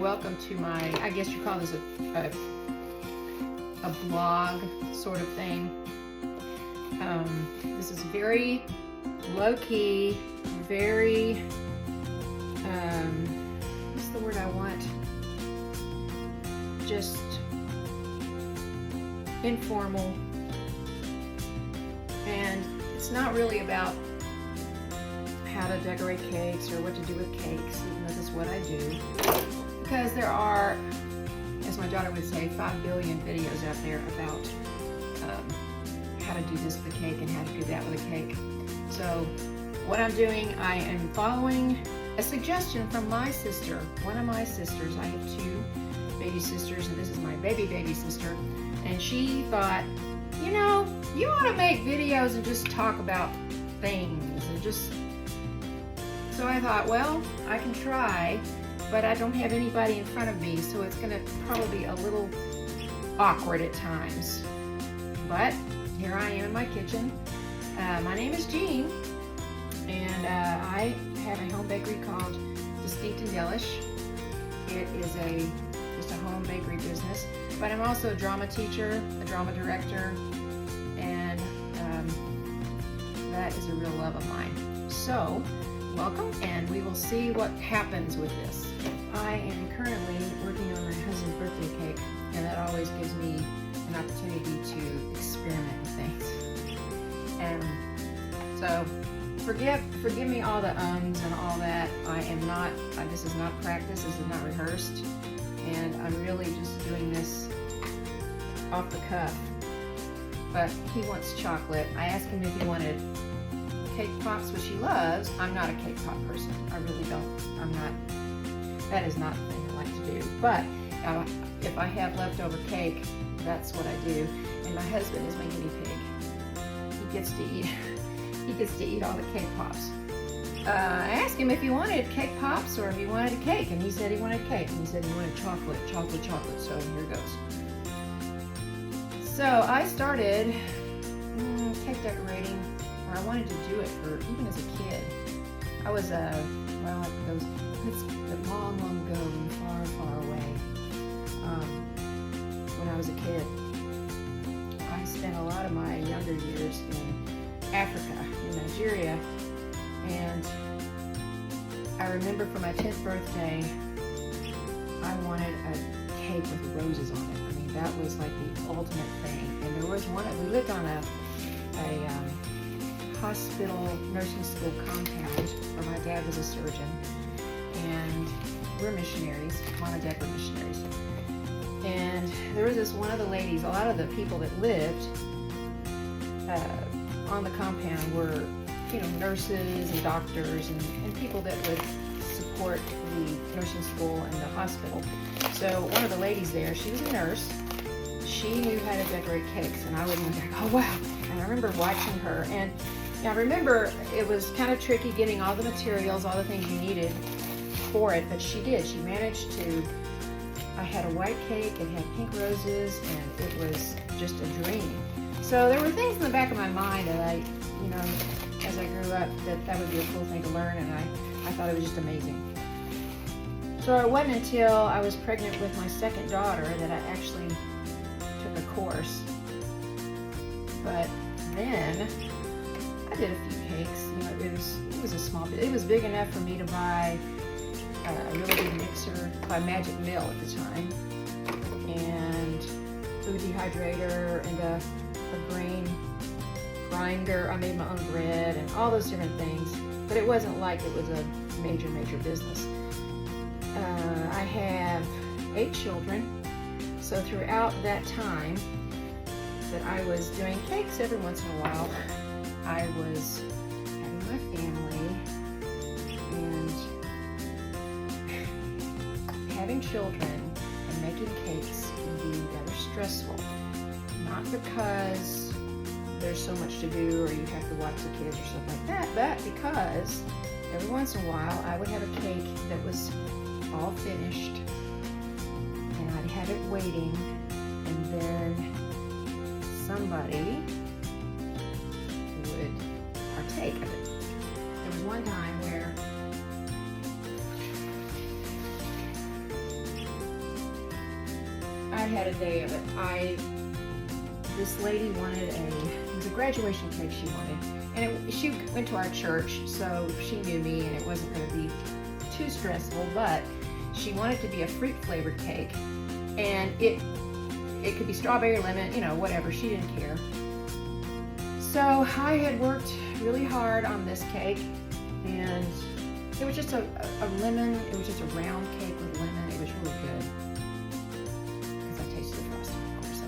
and welcome to my, I guess you call this a blog sort of thing. This is very low-key, very, what's the word I want? Just informal. And it's not really about how to decorate cakes or what to do with cakes, even though this is what I do. Because there are, as my daughter would say, 5 billion videos out there about how to do this with a cake and how to do that with a cake. So what I'm doing, I am following a suggestion from my sister, one of my sisters. I have 2 baby sisters, and this is my baby sister. And she thought, you know, you ought to make videos and just talk about things and just... So I thought, well, I can try, but I don't have anybody in front of me, so it's going to probably be a little awkward at times. But here I am in my kitchen. My name is Jean, and I have a home bakery called Distinct and Delish. It is just a home bakery business, but I'm also a drama teacher, a drama director, and that is a real love of mine. So, welcome, and we will see what happens with this. I am currently working on my husband's birthday cake, and that always gives me an opportunity to experiment with things. And so, forgive me all the ums and all that. I am not, this is not practice, this is not rehearsed, and I'm really just doing this off the cuff. But he wants chocolate. I asked him if he wanted cake pops, which he loves. I'm not a cake pop person. I really don't. That is not the thing I like to do. But if I have leftover cake, that's what I do. And my husband is my guinea pig. He gets to eat all the cake pops. I asked him if he wanted cake pops or if he wanted a cake, and he said he wanted cake, and he said he wanted chocolate. So here goes. So I started cake decorating, or I wanted to do it even as a kid. I was it's long ago and far away. When I was a kid, I spent a lot of my younger years in Africa, in Nigeria, and I remember for my 10th birthday, I wanted a cake with roses on it. I mean, that was like the ultimate thing. And there was we lived on a hospital nursing school compound where my dad was a surgeon, and we're missionaries. Mom and Dad were missionaries. And there was one of the ladies, a lot of the people that lived on the compound were, nurses and doctors and people that would support the nursing school and the hospital. So one of the ladies there, she was a nurse. She knew how to decorate cakes, and I would look like, oh wow. And I remember watching her, and I remember it was kind of tricky getting all the materials, all the things you needed for it, but she did. She managed to. I had a white cake, it had pink roses, and it was just a dream. So there were things in the back of my mind that as I grew up, that would be a cool thing to learn, and I thought it was just amazing. So it wasn't until I was pregnant with my second daughter that I actually took a course. But then I did a few cakes. It was a small bit. It was big enough for me to buy a really big mixer by Magic Mill at the time, and food dehydrator, and a grain grinder. I made my own bread and all those different things, but it wasn't like it was a major business. I have 8 children, so throughout that time that I was doing cakes every once in a while, I was having my family, and having children and making cakes can be rather stressful. Not because there's so much to do or you have to watch the kids or stuff like that, but because every once in a while I would have a cake that was all finished and I'd have it waiting, and then somebody would partake of it. There was one time where I had a day of it. This lady wanted it was a graduation cake she wanted. And she went to our church, so she knew me and it wasn't going to be too stressful, but she wanted it to be a fruit flavored cake. And it could be strawberry, lemon, you know, whatever. She didn't care. So I had worked really hard on this cake, and it was just a lemon, it was just a round cake with lemon. It was really good. Because I tasted the frosting, of course. I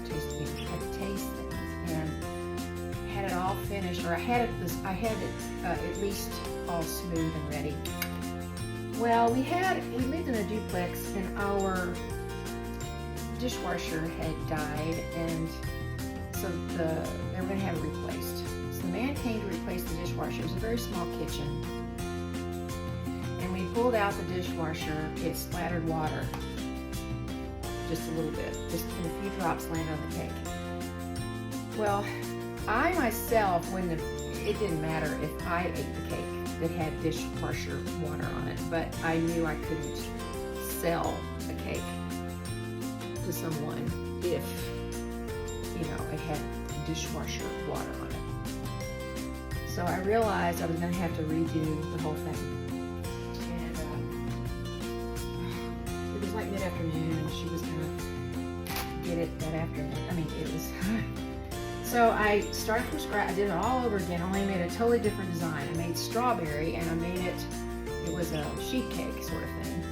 had to taste things, and had it all finished, or I had it at least all smooth and ready. Well, we lived in a duplex, and our dishwasher had died, and so they were going to have it replaced. So the man came to replace the dishwasher. It was a very small kitchen. And when he pulled out the dishwasher, it splattered water. Just a little bit. Just a few drops landed on the cake. Well, I myself, it didn't matter if I ate the cake that had dishwasher water on it, but I knew I couldn't sell a cake to someone if, you know, it had dishwasher water on it. So I realized I was going to have to redo the whole thing. And it was like mid-afternoon, and she was going to get it that afternoon. I mean, it was... So I started from scratch. I did it all over again, only made a totally different design. I made strawberry, and I made it was a sheet cake sort of thing.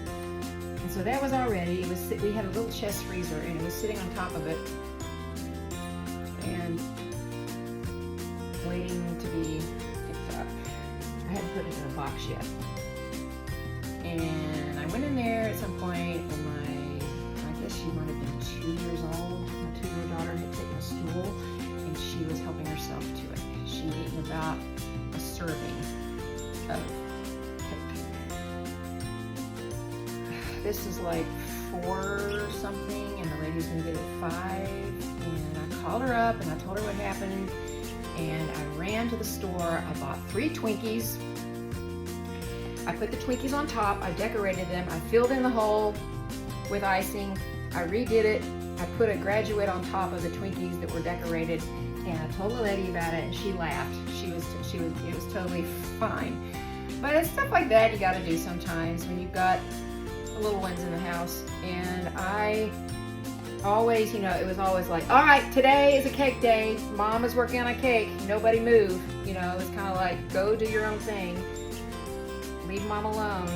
And so that was all ready. We had a little chest freezer, and it was sitting on top of it and waiting to be picked up. I hadn't put it in a box yet. And I went in there at some point, and I guess she might have been 2 years old. My 2-year-old daughter had taken a stool, and she was helping herself to it. She'd eaten about a serving of cake. This is like 4 something, and the lady's gonna get it 5. And I called her up and I told her what happened, and I ran to the store. I bought 3 Twinkies. I put the Twinkies on top. I decorated them. I filled in the hole with icing. I redid it. I put a graduate on top of the Twinkies that were decorated, and I told the lady about it, and she laughed. It was totally fine. But it's stuff like that you got to do sometimes when you've got little ones in the house. And I always, you know, it was always like, all right, today is a cake day. Mom is working on a cake. Nobody move. You know, it was kind of like, go do your own thing. Leave Mom alone.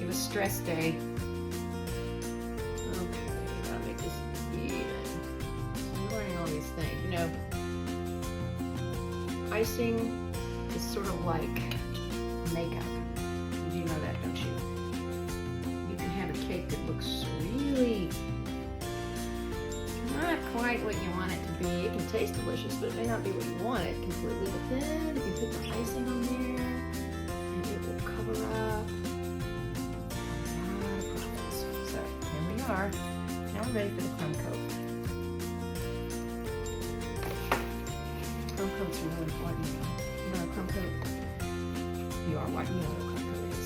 It was stress day. Thing. You know, icing is sort of like makeup. You do know that, don't you? You can have a cake that looks really not quite what you want it to be. It can taste delicious, but it may not be what you want it completely. But then you can put the icing on there, and it will cover up a lot of problems. So here we are. Now we're ready for the crumb coat. Crumb coats are really important. You know a crumb coat? You are what you know what a crumb coat is.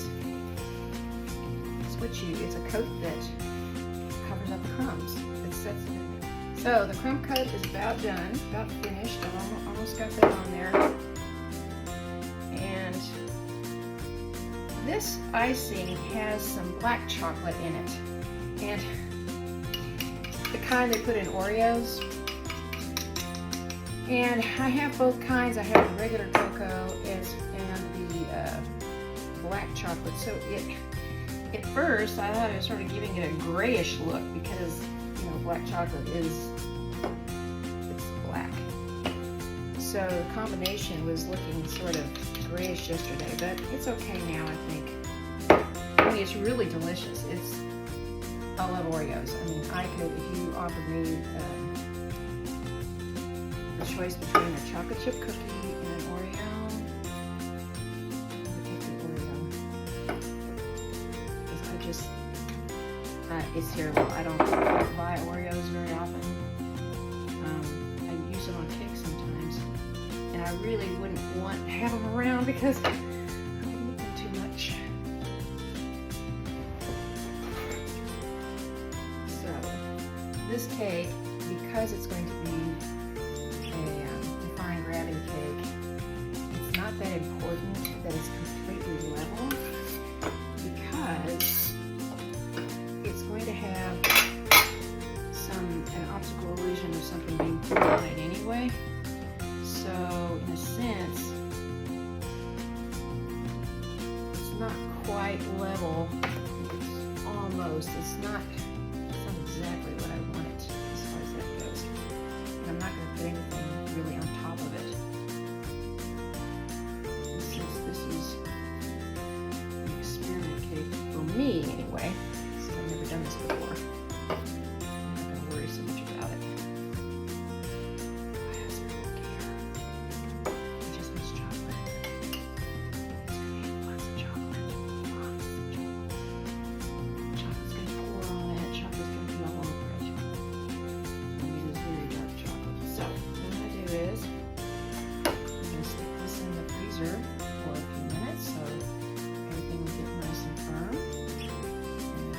It's a coat that covers up the crumbs. It sets it in there. So the crumb coat is about done, about finished. I've almost got that on there. And this icing has some black chocolate in it. And the kind they put in Oreos. And I have both kinds. I have the regular cocoa and the black chocolate. So at first I thought it was sort of giving it a grayish look because, you know, black chocolate it's black. So the combination was looking sort of grayish yesterday, but it's okay now, I think. I mean, it's really delicious. I love Oreos. I mean, I could, if you offered me the choice between a chocolate chip cookie and an Oreo, I would take the Oreo. It's terrible. I don't buy Oreos very often. I use them on cake sometimes, and I really wouldn't want to have them around because I would eat them too much. So this cake, because it's going to be a defying gravity cake, it's not that important that it's completely level, because it's going to have an optical illusion of something being put on it anyway. So in a sense, it's not quite level. It's almost. It's not exactly what I want it as far as that goes. And I'm not going to put anything really on top of it. And since this is an experiment cake for me anyway, since I've never done this before, I'm not going to worry so much about it. Why does it look here? I just miss chocolate. It's going to have lots of chocolate. Lots of chocolate. Chocolate's going to pour on it. Chocolate's going to be all over it. I mean, it's very dark chocolate. So what I'm going to do is I'm going to stick this in the freezer for a few minutes so everything will get nice and firm. And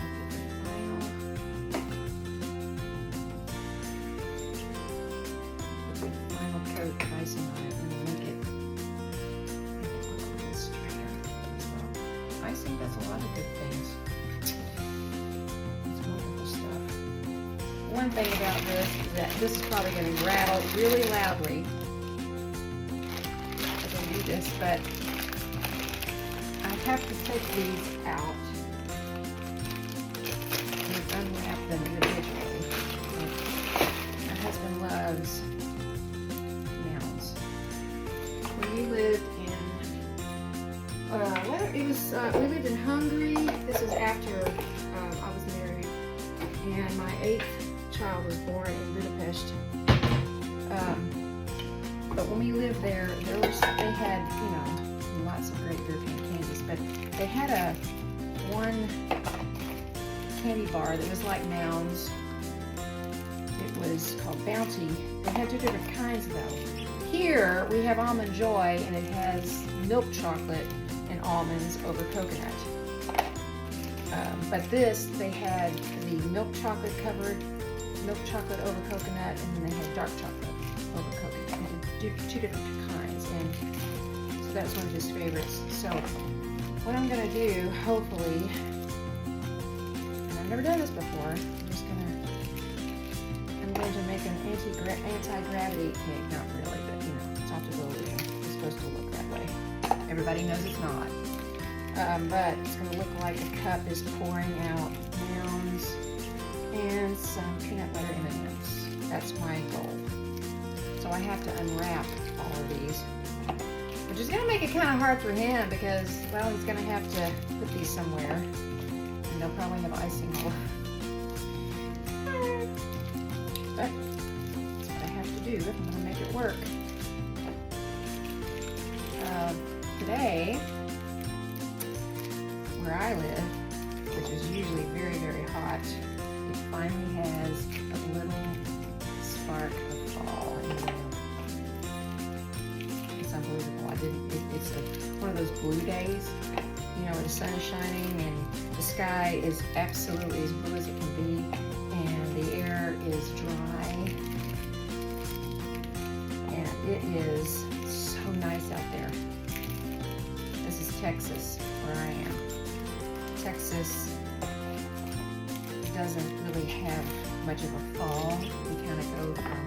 I'll get the final coat of icing on it and make it look a little straighter as well. Icing does a lot of good things. It's wonderful stuff. One thing about this is that this is probably going to rattle really loudly as I do this, but I have to take these out and unwrap them individually. My husband loves mounds. When we lived in, we lived in Hungary. This was after I was married, and my 8th child was born in Budapest. But when we lived there, they had, lots of great European candies, but they had one candy bar that was like Mounds. It was called Bounty. They had 2 different kinds though. Here we have Almond Joy, and it has milk chocolate and almonds over coconut. But this, they had the milk chocolate over coconut, and then they had dark chocolate over coconut. They had 2 different kinds, and so that was one of his favorites. So what I'm going to do, hopefully, and I've never done this before, I'm going to make an anti-gravity cake. Not really, but it's optical illusion. It's supposed to look that way. Everybody knows it's not. But it's going to look like a cup is pouring out Mounds and some peanut butter M&Ms. That's my goal. So I have to unwrap all of these, which is going to make it kind of hard for him because, well, he's going to have to put these somewhere, and they'll probably have icing all over. But that's what I have to do if I'm going to make it work. Today, where I live, which is usually very, very hot, it finally has a little spark of fall in the air. It's unbelievable. It's one of those blue days, where the sun is shining and the sky is absolutely as blue as it can be, and the air is dry, and it is so nice out there. This is Texas, where I am. Texas doesn't really have much of a fall. We kind of go from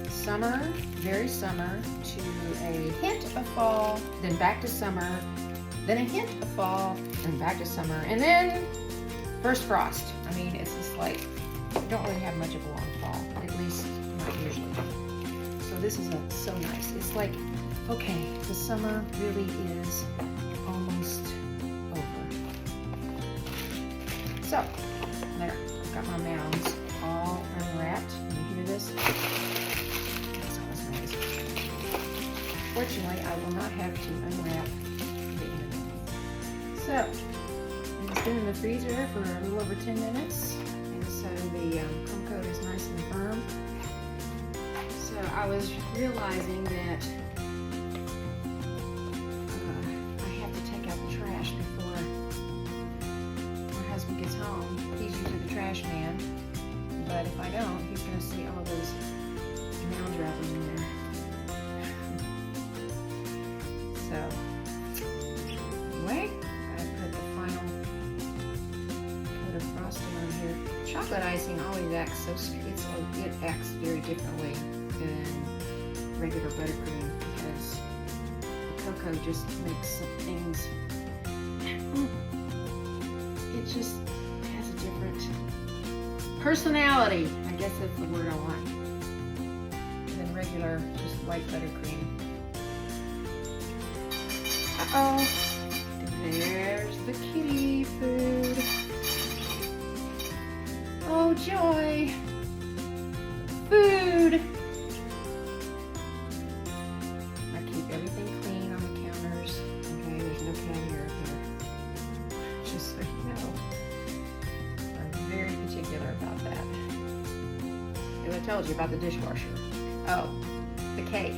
summer, very summer, to a hint of fall, then back to summer, then a hint of fall, and back to summer, and then first frost. I mean, it's just like, we don't really have much of a long fall, at least not usually. So this is so nice. It's like, okay, the summer really is almost over. So, there, I've got my Mounds all unwrapped. Can you hear this? That's always nice. Fortunately, I will not have to unwrap the M&Ms. So, it's been in the freezer for a little over 10 minutes, and so the crumb coat is nice and firm. So I was realizing that I have to take out the trash before my husband gets home. He's usually the trash man. But if I don't, he's going to see all those mound wrappers in there. So, anyway, I put the final coat of frosting on here. Chocolate icing always acts so it acts very differently than regular buttercream because the cocoa just makes some things. It just has a different personality. I guess that's the word I want. Than regular, just white buttercream. Uh-oh. There's the kitty food. Oh, joy. Food. I keep everything clean on the counters. Okay, there's no cat hair up here. Just so you know. I'm very particular about that. As I told you about the dishwasher. Oh, the cake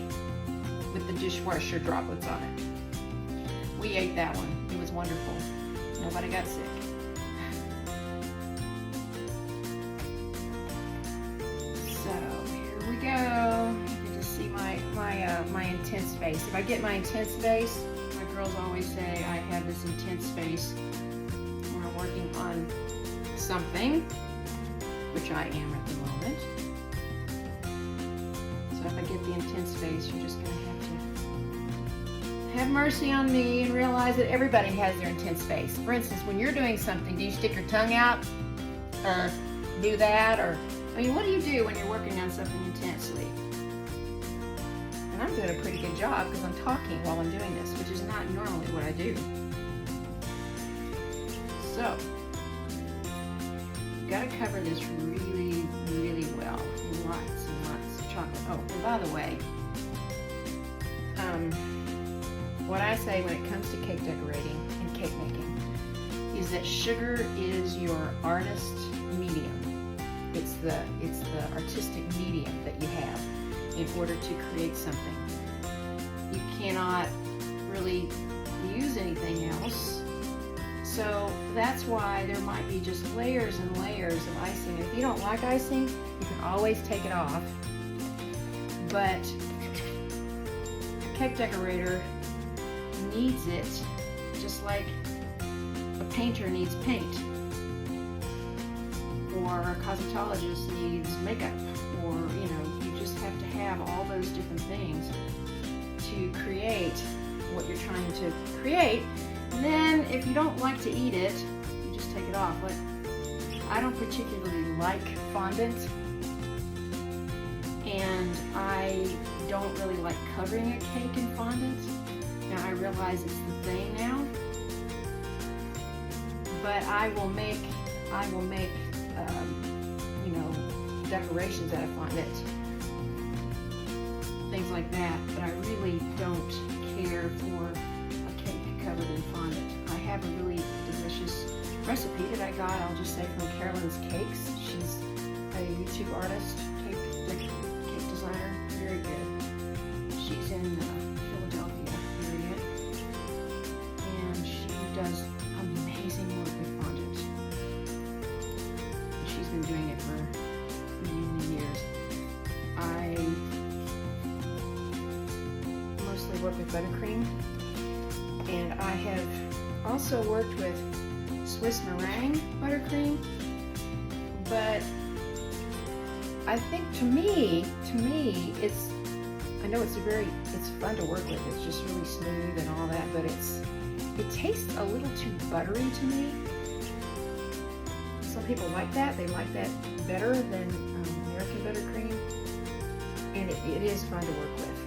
with the dishwasher droplets on it. We ate that one. It was wonderful. Nobody got sick. So here we go. You can just see my intense face. If I get my intense face, my girls always say I have this intense face when I'm working on something, which I am at the moment. So if I get the intense face, you're just gonna have mercy on me and realize that everybody has their intense face. For instance, when you're doing something, do you stick your tongue out or do that? Or, I mean, what do you do when you're working on something intensely? And I'm doing a pretty good job because I'm talking while I'm doing this, which is not normally what I do. So, you've got to cover this really, really well. Lots and lots of chocolate. Oh, and by the way, what I say when it comes to cake decorating and cake making is that sugar is your artist medium. It's the artistic medium that you have in order to create something. You cannot really use anything else. So that's why there might be just layers and layers of icing. If you don't like icing, you can always take it off. But a cake decorator needs it just like a painter needs paint, or a cosmetologist needs makeup, or you just have to have all those different things to create what you're trying to create. And then if you don't like to eat it, you just take it off. Like, I don't particularly like fondant, and I don't really like covering a cake in fondant. Now I realize it's the thing now, but I will make decorations out of fondant, things like that. But I really don't care for a cake covered in fondant. I have a really delicious recipe that I got, I'll just say, from Carolyn's Cakes. She's a YouTube artist, cake designer, very good. She's in Philadelphia area, and she does amazing work with fondant. She's been doing it for many years. I mostly work with buttercream, and I have also worked with Swiss meringue buttercream, but I think to me, it's, I know it's fun to work with. It's just really smooth and all that, but it tastes a little too buttery to me. Some people like that. They like that better than American buttercream, and it is fun to work with.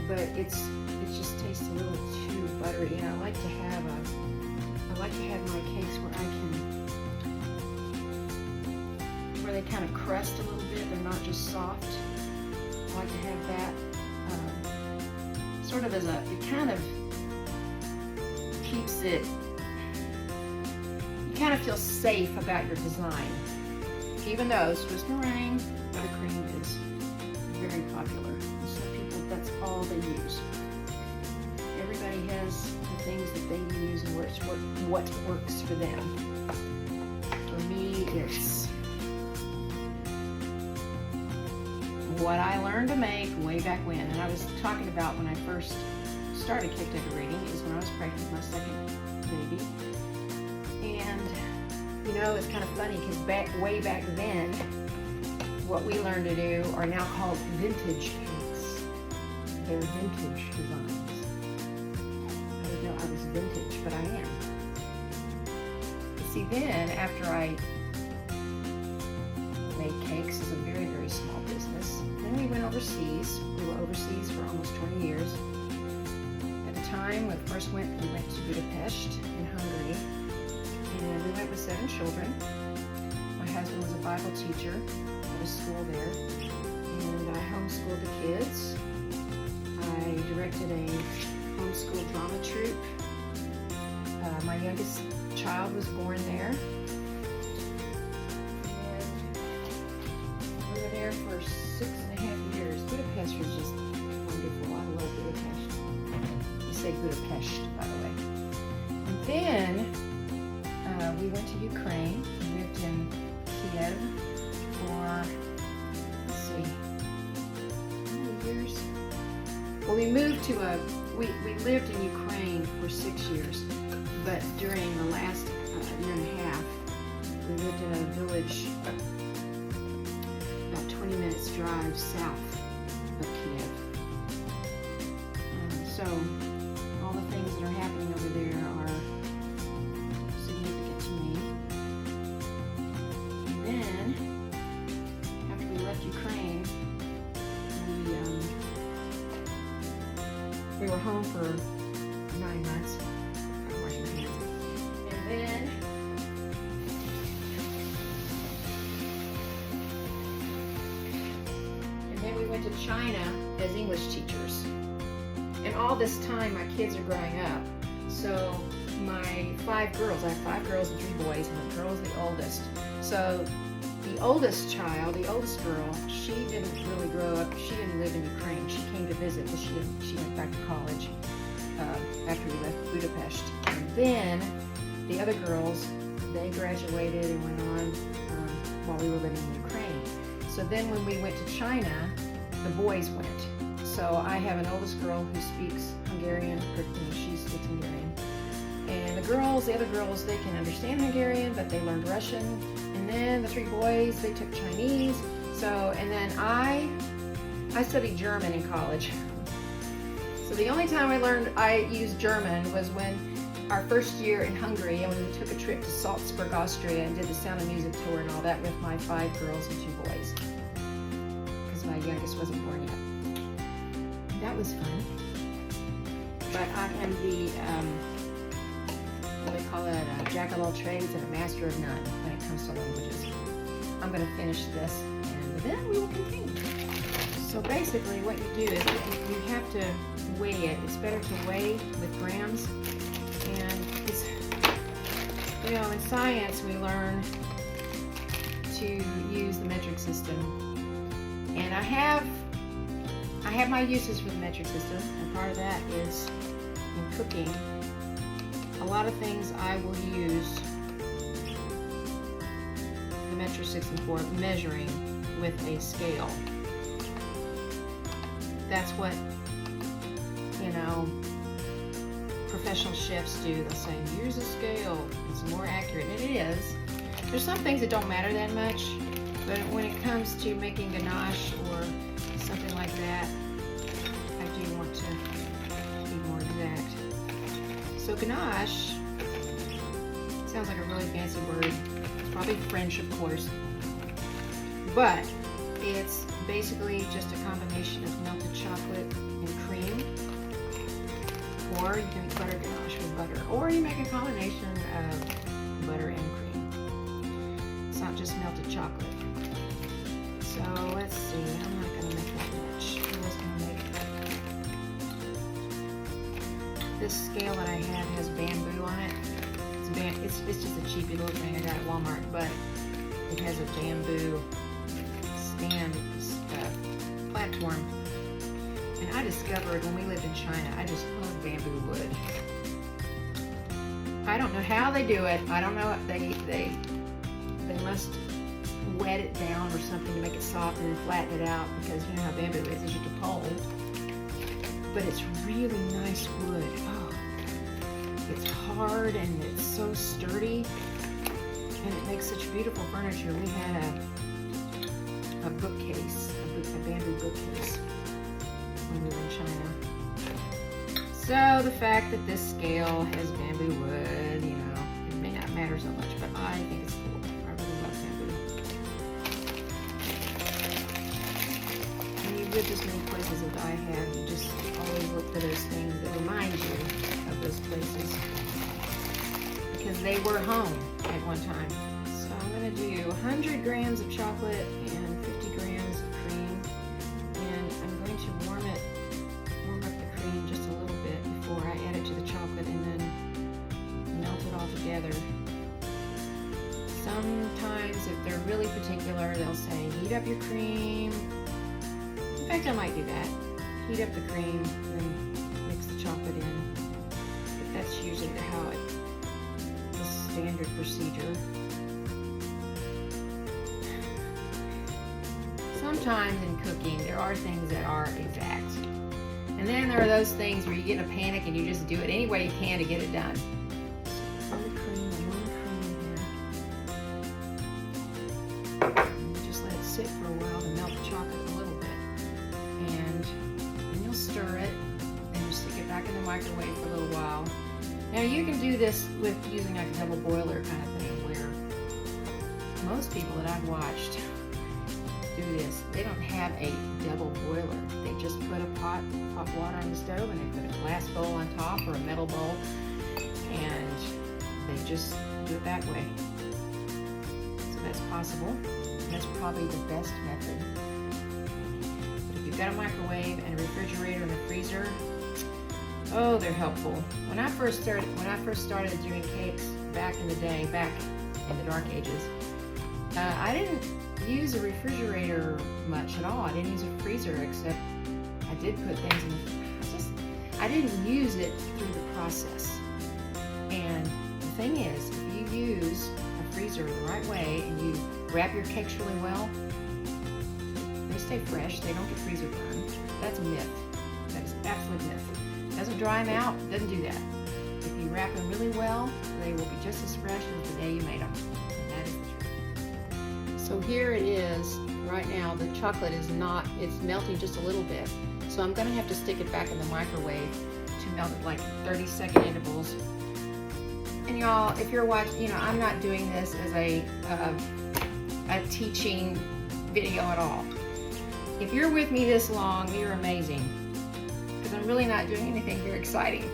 But it just tastes a little too buttery, and I like to have my cakes where they kind of crust a little bit. They're not just soft. I like to have that sort of as it kind of keeps it, you kind of feel safe about your design. Even though Swiss meringue buttercream is very popular. And some people, that's all they use. Everybody has the things that they use and what works for them. For me, it's what I learned to make way back when. And I was talking about when I first started cake decorating is when I was pregnant with my second baby. And you know, it's kind of funny because way back then, what we learned to do are now called vintage cakes. They're vintage designs. I didn't know I was vintage, but I am. See, then after I made cakes as a very, very small business, then we went overseas. We were overseas for almost 20 years. At the time, when we first went, we went to Budapest in Hungary, and we went with 7 children. My husband was a Bible teacher at a school there, and I homeschooled the kids. I directed a homeschool drama troupe. My youngest child was born there, and we were there for 6.5 years. Budapest was just wonderful. I love Budapest. You say Budapest, by the way. And then we went to Ukraine. We lived in Kiev for, let's see, how many years? Well, we moved to we lived in Ukraine for 6 years. But during the last year and a half, we lived in a village about 20 minutes drive south of Kiev. So all the things that are happening over there are significant to me. And then, after we left Ukraine, we were home for 9 months. And then we went to China as English teachers. And all this time, my kids are growing up. So my 5 girls, I have 5 girls and 3 boys, and the girl's the oldest. So the oldest child, the oldest girl, she didn't really grow up. She didn't live in Ukraine. She came to visit, but she went back to college after we left Budapest. And then the other girls, they graduated and went on while we were living in Ukraine. So then when we went to China, the boys went. So I have an oldest girl who speaks Hungarian, she speaks Hungarian. And the other girls, they can understand Hungarian, but they learned Russian. And then the 3 boys, they took Chinese. So, and then I studied German in college. So the only time I used German was when our first year in Hungary, and when we took a trip to Salzburg, Austria, and did the Sound of Music tour and all that with my 5 girls and 2 boys, because my youngest wasn't born yet. That was fun. But I am the, what do they call it, a jack of all trades and a master of none when it comes to languages. I'm going to finish this, and then we will continue. So basically what you do is you have to weigh it. It's better to weigh with grams. And it's, you know, in science we learn to use the metric system, and I have my uses for the metric system, and part of that is in cooking. A lot of things I will use the metric system for measuring with a scale. That's what, you know, professional chefs do. They'll say, use a scale, it's more accurate, and it is. There's some things that don't matter that much, but when it comes to making ganache or something like that, I do want to be more exact. So ganache sounds like a really fancy word. It's probably French, of course, but it's basically just a combination of melted chocolate and cream. Or you can make butter ganache with butter. Or you make a combination of butter and cream. It's not just melted chocolate. So let's see, I'm not going to make that much. I'm just going to make this scale that I have has bamboo on it. It's just a cheapy little thing I got at Walmart, but it has a bamboo stand platform. And I discovered when we lived in China, I just love bamboo wood. I don't know how they do it. I don't know. They must wet it down or something to make it soft and then flatten it out, because you know how bamboo is, it's just a pole. But it's really nice wood. Oh, it's hard and it's so sturdy, and it makes such beautiful furniture. We had a bookcase, a bamboo bookcase when we were in China. So the fact that this scale has bamboo wood, you know, it may not matter so much, but I think it's cool. I really love bamboo. And you live as many places as I have, you just always look for those things that remind you of those places, because they were home at one time. So I'm going to do 100 grams of chocolate and 50 grams of cream, and I'm going to warm up the cream just a little bit before I add it to the chocolate, and then melt it all together. Sometimes if they're really particular, they'll say heat up your cream. In fact, I might do that. Heat up the cream, then mix the chocolate in. But that's usually the standard procedure. Sometimes in cooking, there are things that are exact. And then there are those things where you get in a panic and you just do it any way you can to get it done. So pour the cream, warm cream in here. And just let it sit for a while to melt the chocolate a little bit. And then you'll stir it and just stick it back in the microwave for a little while. Now you can do this with using like a double boiler kind of thing, where most people that I've watched do this, they don't have a double boiler. They just put a hot water on the stove, and they put a glass bowl on top or a metal bowl, and they just do it that way. So that's possible. That's probably the best method. But if you've got a microwave and a refrigerator and a freezer, oh, they're helpful. When I first started doing cakes back in the day, back in the dark ages, I didn't use a refrigerator much at all. I didn't use a freezer, except I did put things in I didn't use it through the process. And the thing is, if you use a freezer the right way and you wrap your cakes really well, they stay fresh. They don't get freezer burned. That's a myth. That is absolute myth. Doesn't dry them out, doesn't do that. If you wrap them really well, they will be just as fresh as the day you made them. And that is the truth. So here it is. Right now the chocolate is not, it's melting just a little bit. So I'm going to have to stick it back in the microwave to melt it like 30-second intervals. And y'all, if you're watching, I'm not doing this as a teaching video at all. If you're with me this long, you're amazing. Because I'm really not doing anything very exciting.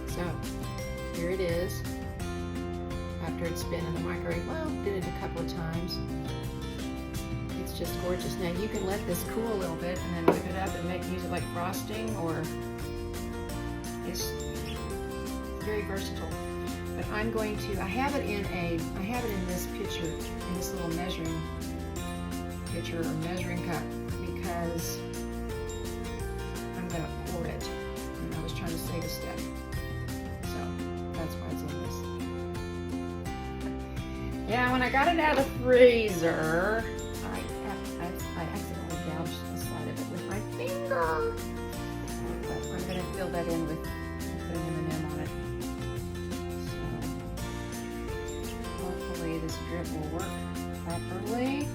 So, here it is. After it's been in the microwave, well, did it a couple of times. It's just gorgeous. Now you can let this cool a little bit and then whip it up and use it like frosting, or it's very versatile. But I'm going to, I have it in this pitcher, in this little measuring pitcher or measuring cup, because I'm going to pour it. And I was trying to save a step. So that's why it's in this. Yeah, when I got it out of the freezer, I accidentally gouged the side of it with my finger. But I'm going to fill that in with putting M&M on it. So hopefully this drip will work properly.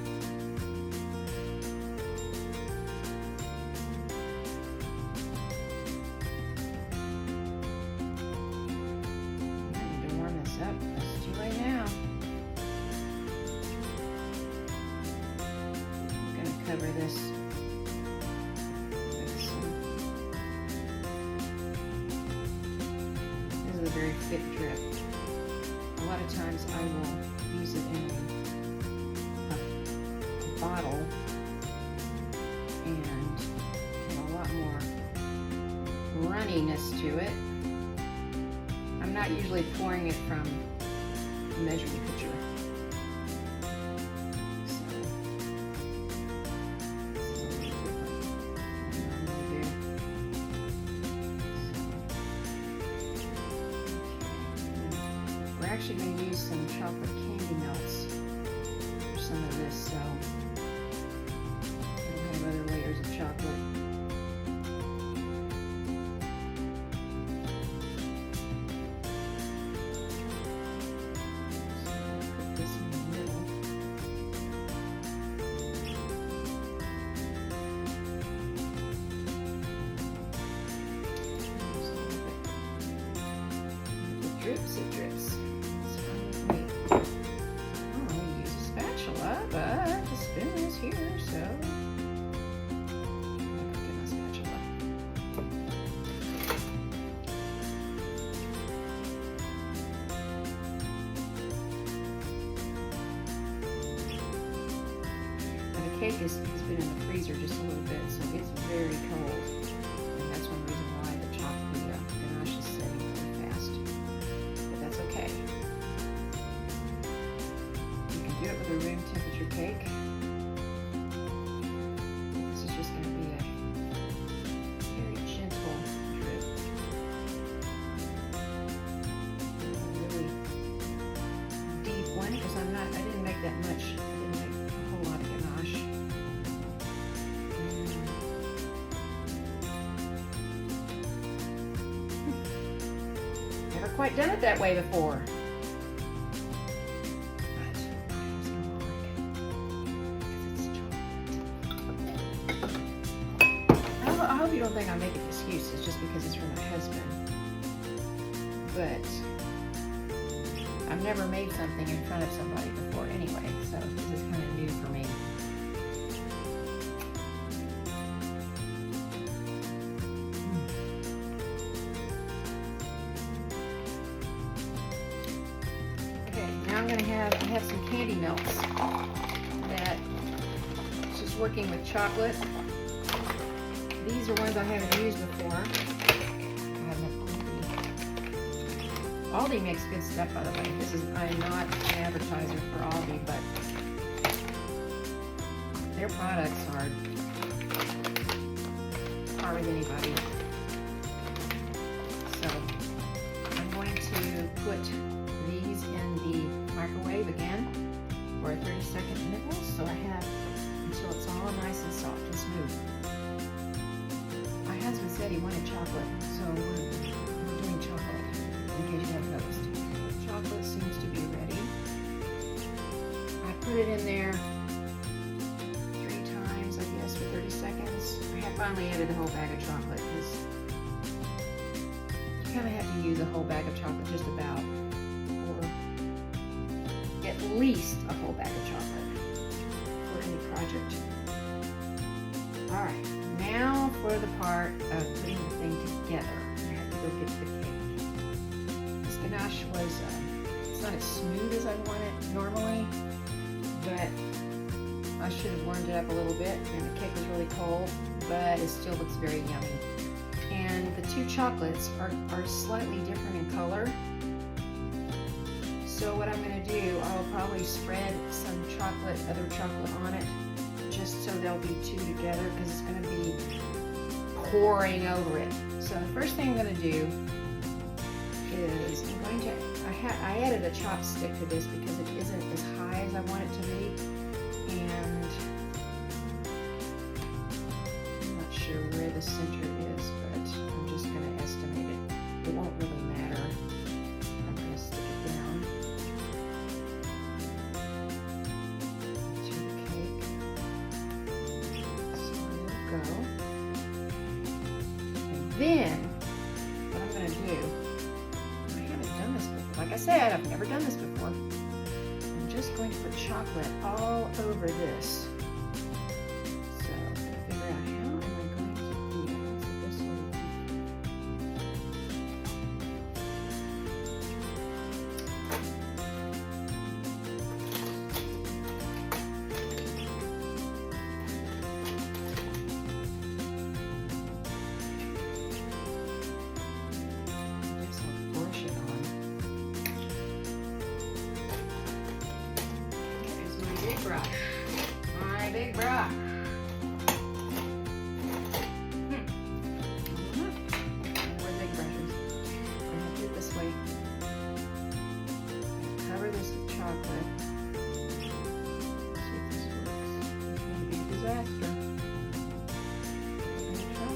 I need to warm this up. It's too late now. Cover this with some. This is a very thick drip. A lot of times I will use it in a bottle and have a lot more runniness to it. I'm not usually pouring it from a measuring pitcher. actually going to use some chocolate candy melts for some of this, so we'll have other layers of chocolate. Drips, it drips. It's fine with me. I'm going to use a spatula, but the spoon is here, so I'll get my spatula. Now the cake has been in the freezer just a little bit, so it's very cold, and that's one reason why the chocolate ganache is setting really fast. Okay. You can do it with a room temperature cake. This is just going to be a very gentle drip. Not a really deep one because I didn't make that much. I didn't make a whole lot of ganache. Never quite done it that way before. I hope you don't think I'm making excuses just because it's from my husband. But I've never made something in front of somebody before anyway, so this is kind of new for me. I have some candy melts that just working with chocolate. These are ones I haven't used before. Aldi makes good stuff, by the way. I'm not an advertiser for Aldi, but their products are with anybody. So I'm going to put these in the microwave again for a 30-second interval, so I have until it's all nice and soft and smooth. My husband said he wanted chocolate, so we're doing chocolate in case you haven't noticed. Chocolate seems to be ready. I put it in there 3 times, I guess, for 30 seconds. I have finally added the whole bag of chocolate because you kind of have to use a whole bag of chocolate just about, at least a whole bag of chocolate for any project. Alright, now for the part of putting the thing together. I have to go get the cake. This ganache was, it's not as smooth as I want it normally, but I should have warmed it up a little bit, and the cake was really cold, but it still looks very yummy. And the 2 chocolates are slightly different in color. So what I'm going to do, I'll probably spread some chocolate, other chocolate on it, just so they'll be 2 together because it's going to be pouring over it. So the first thing I'm going to do is I added a chopstick to this because it isn't as high as I want it to be, and I'm not sure where the center is, but I'm just going to estimate it. It won't really matter. I'm going to stick it down to the cake. So there we go. And then what I'm going to do, I haven't done this before. Like I said, I've never done this before. I'm just going to put chocolate all over this. So I'm going to figure out how am I going to do it. What's the best way to do brush. My big brush. More big brushes. I'm going to do it this way. this with chocolate. Let's see if this works. It's going to be a disaster. I'm going to try.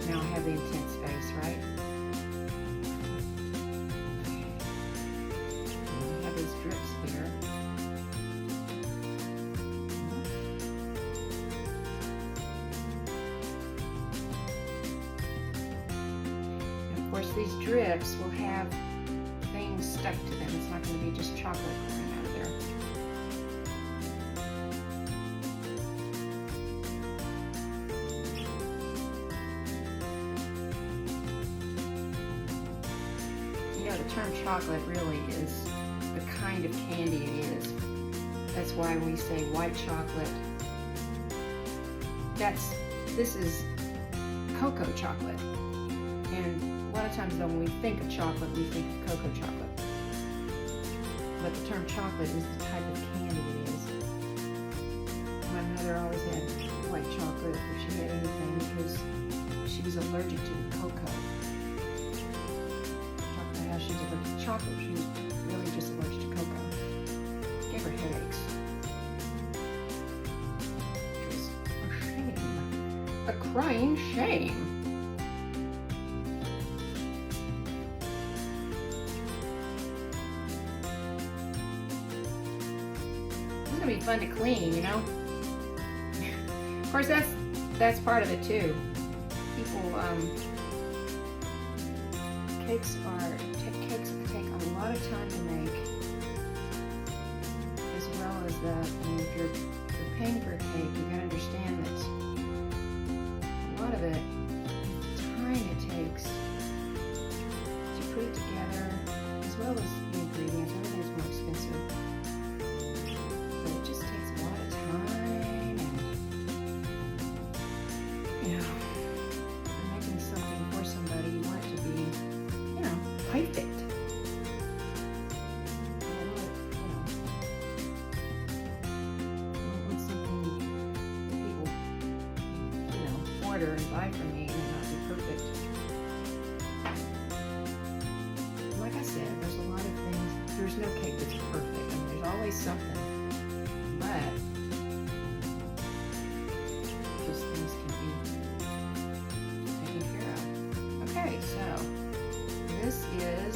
Now I have the intense face, right? And we have those drips here. And of course, these drips will have things stuck to them. It's not going to be just chocolate pouring out of there. You know, the term chocolate really is the kind of candy it is. That's why we say white chocolate. This is cocoa chocolate. And a lot of times though, when we think of chocolate, we think of cocoa chocolate. But the term chocolate is the type of candy it is. My mother always had white chocolate if she had anything because she was allergic to the cocoa. She's allergic to chocolate. She was really just allergic to cocoa. Gave her headaches. Which was a shame. A crying shame. This is gonna be fun to clean, you know? Of course, that's part of it too. People, cakes take a lot of time to make, as well as if you're paying for a cake, you gotta understand that a lot of it, the time it takes to put it together, as well as the ingredients. Everything's more expensive, but it just takes a lot of time, and you know, if you're making something for somebody, you want it to be perfect. I want something people, order and buy from me and not be perfect. Like I said, there's a lot of things. There's no cake that's perfect. I mean, there's always something, but just things can be taken care of. Okay, so. This is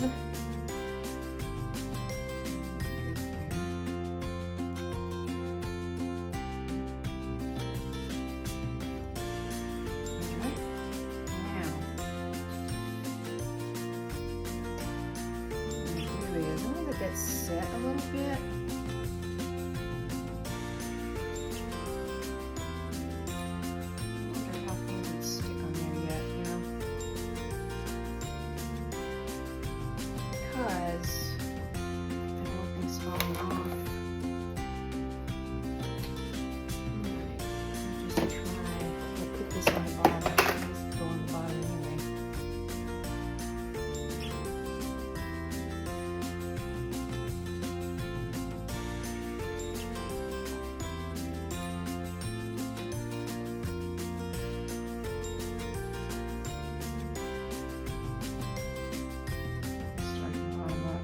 that's set a little bit. I wonder how things would stick on there yet, because the whole thing's falling off. Alright, I'll just try. I'll put this on the bottom. These go on the bottom anyway. Start the bottom up.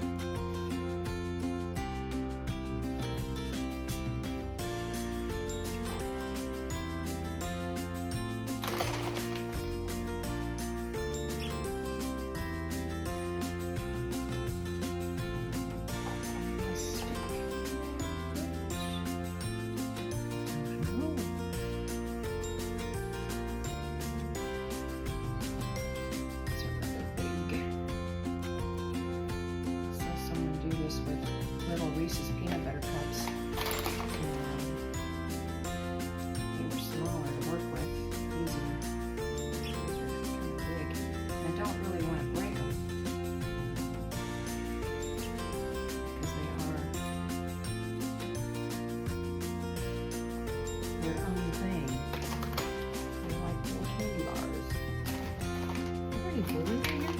any blue ones in here?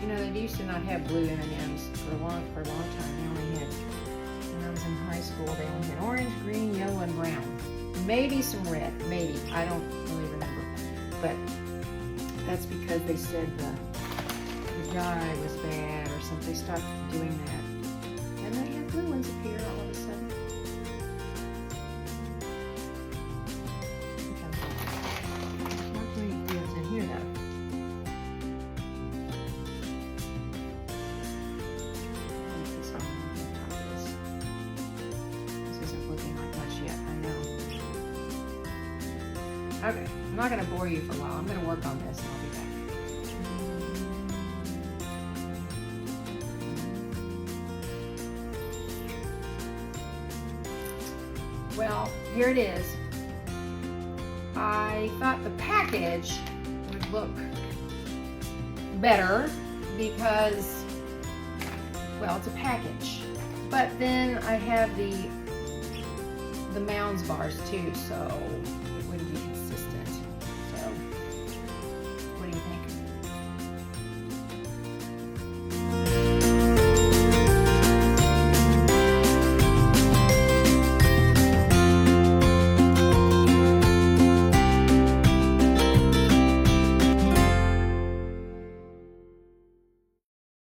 You know, they used to not have blue M&Ms for a long time. They only had, when I was in high school, they only had orange, green, yellow, and brown. Maybe some red, maybe. I don't really remember. But that's because they said the dye was bad or something. They stopped doing that. And then the blue ones appear all of a sudden. There's not many blue ones in here though. Okay, I'm not going to bore you for a while. I'm going to work on this and I'll be back. Well, here it is. I thought the package would look better because, well, it's a package. But then I have the Mounds bars too, so